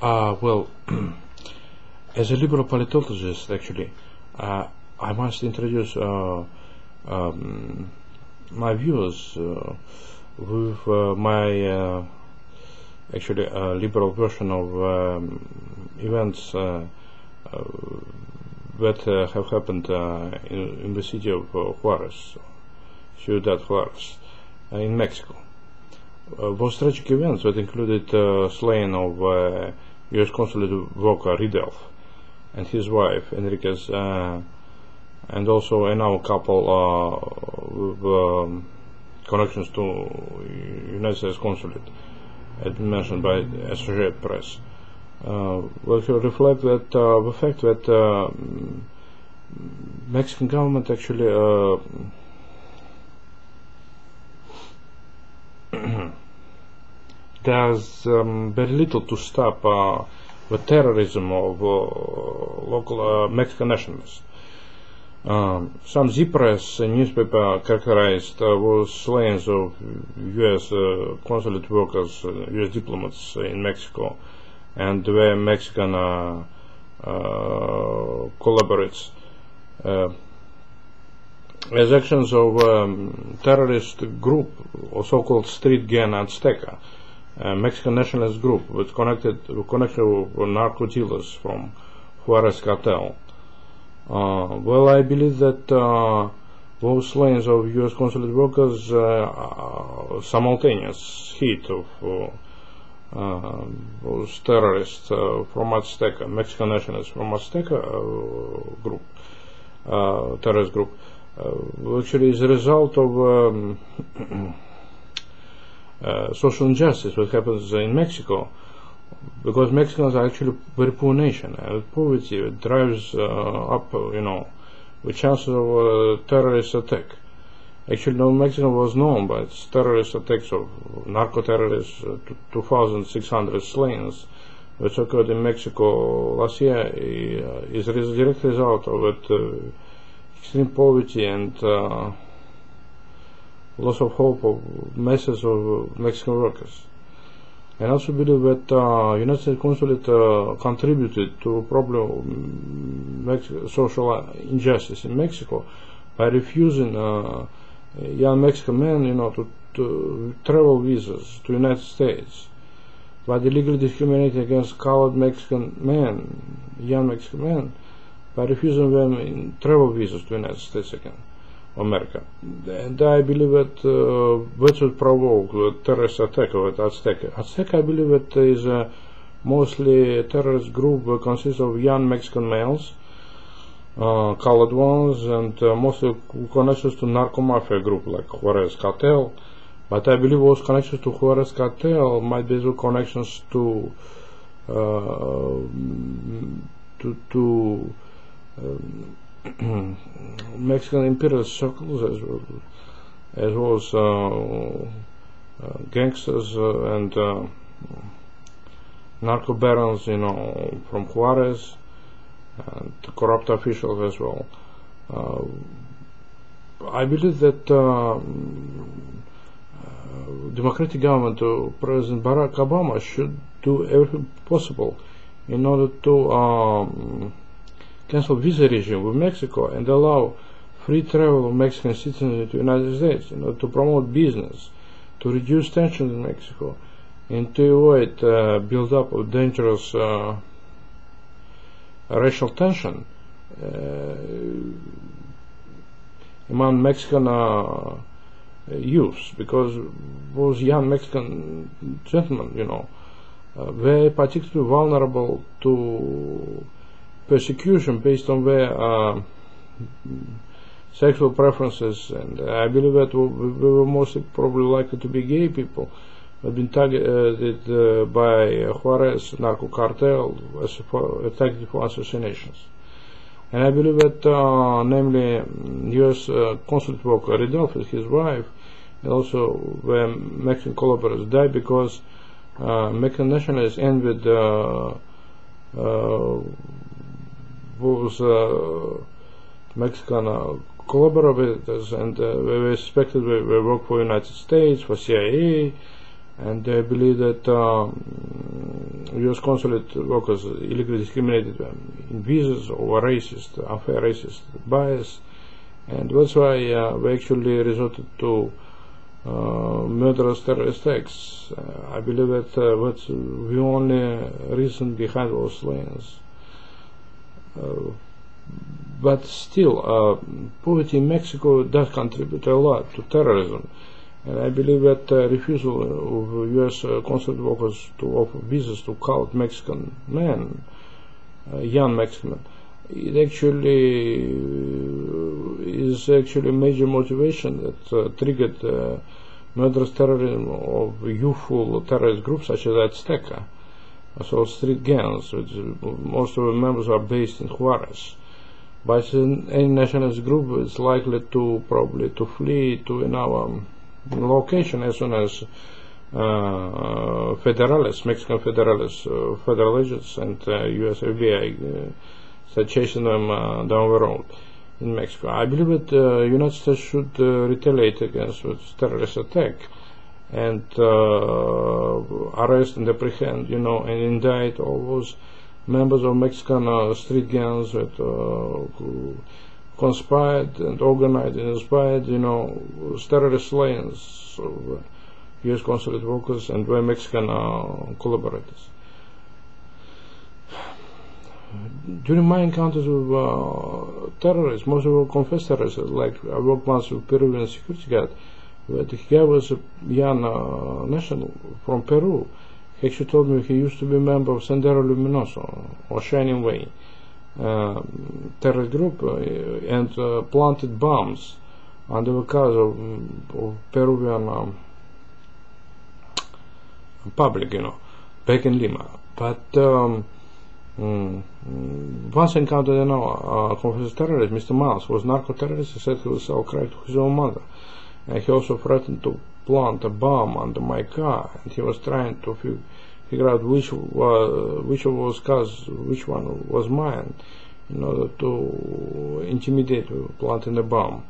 Well, as a liberal politologist, actually, I must introduce my views with my actually liberal version of events that have happened in the city of Juarez, Ciudad Juarez, in Mexico. Those tragic events that included slaying of U.S. Consulate Worker Riddle and his wife Enriquez, and also another couple with connections to United States Consulate, as mentioned by Associated Press, will reflect that the fact that Mexican government actually does very little to stop the terrorism of local Mexican nationalists. Some Z-Press newspaper characterized those slayings of U.S. consulate workers, U.S. diplomats in Mexico, and their Mexican collaborators as actions of terrorist group, or so-called street gang Azteca, Mexican nationalist group with connection with narco dealers from Juarez cartel. Well, I believe that those slayings of U.S. consulate workers simultaneous hit of those terrorists from Azteca, Mexican nationalists from Azteca group, terrorist group, actually is a result of social injustice that happens in Mexico, because Mexicans are actually a very poor nation, and poverty drives up, the chances of terrorist attack. Actually, no Mexican was known by its terrorist attacks of narco-terrorists, 2,600 slayings, which occurred in Mexico last year, is a direct result of it, extreme poverty and loss of hope of masses of Mexican workers. I also believe that United States Consulate contributed to a problem of social injustice in Mexico by refusing young Mexican men, to travel visas to United States, by illegally discriminating against colored Mexican men, young Mexican men, by refusing them in travel visas to United States again, America. And I believe that that would provoke the terrorist attack of Azteca. Azteca, I believe that is mostly a terrorist group that consists of young Mexican males, colored ones, and mostly connections to narco-mafia group like Juarez cartel. But I believe those connections to Juarez cartel might be connections to Mexican imperial circles, as well as gangsters and narco barons, from Juarez, and corrupt officials as well. I believe that democratic government of President Barack Obama should do everything possible in order to cancel visa regime with Mexico and allow free travel of Mexican citizens to the United States, to promote business, to reduce tensions in Mexico, and to avoid build-up of dangerous racial tension among Mexican youths, because those young Mexican gentlemen, they're particularly vulnerable to persecution based on their sexual preferences, and I believe that we were mostly probably likely to be gay people who have been targeted by Juarez narco cartel targeted for assassinations. And I believe that namely U.S. consulate worker Riddle and his wife, and also the Mexican collaborators, died because Mexican nationalists envied those Mexican collaborators, and they were suspected they work for the United States, for CIA, and they believe that U.S. consulate workers illegally discriminated in visas over racist, unfair racist bias, and that's why we actually resorted to murderous terrorist acts. I believe that that's the only reason behind those slayings. But still, poverty in Mexico does contribute a lot to terrorism. And I believe that refusal of U.S. consulate workers to offer visas to colored Mexican men, young Mexican men, it actually is actually a major motivation that triggered murderous terrorism of youthful terrorist groups such as Azteca, so street gangs, which most of the members are based in Juarez. But any nationalist group is likely to probably to flee to another location as soon as federalists, Mexican federalists, federal agents and US FBI start chasing them down the road in Mexico. I believe that the United States should retaliate against this terrorist attack and arrest and apprehend, and indict all those members of Mexican street gangs that who conspired and organized and inspired, terrorist slayings of U.S. consulate workers and were Mexican collaborators. During my encounters with terrorists, most of them confessed terrorists. Like I worked once with Peruvian security guard, but the guy was a young national from Peru. He actually told me he used to be a member of Sendero Luminoso, or Shining Way, terrorist group, and planted bombs under the cars of Peruvian public, back in Lima. But once encountered confessed terrorist, Mr. Miles, was narco-terrorist. He said he would sell crack to his own mother. And he also threatened to plant a bomb under my car, and he was trying to figure out which of those cars, which one was mine, in order to intimidate planting the bomb.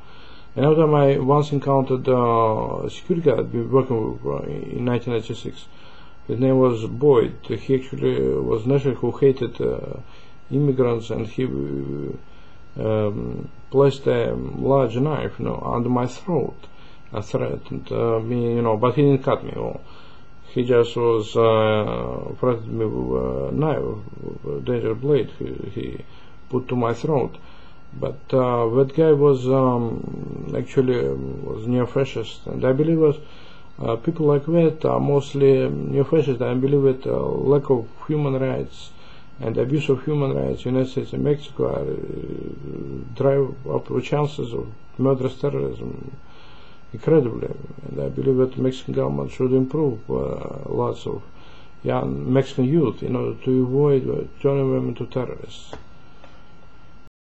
Another time I once encountered a security guard working with in 1996. His name was Boyd. He actually was national who hated immigrants, and he placed a large knife, under my throat. Threatened me, but he didn't cut me. He just was threatened me with a knife, with a dangerous blade. He put to my throat. But that guy was actually was neo-fascist, and I believe that people like that are mostly neo-fascist. I believe that lack of human rights and abuse of human rights in the United States and Mexico drive up the chances of murderous terrorism incredibly, and I believe that the Mexican government should improve lots of young Mexican youth in order to avoid turning them into terrorists.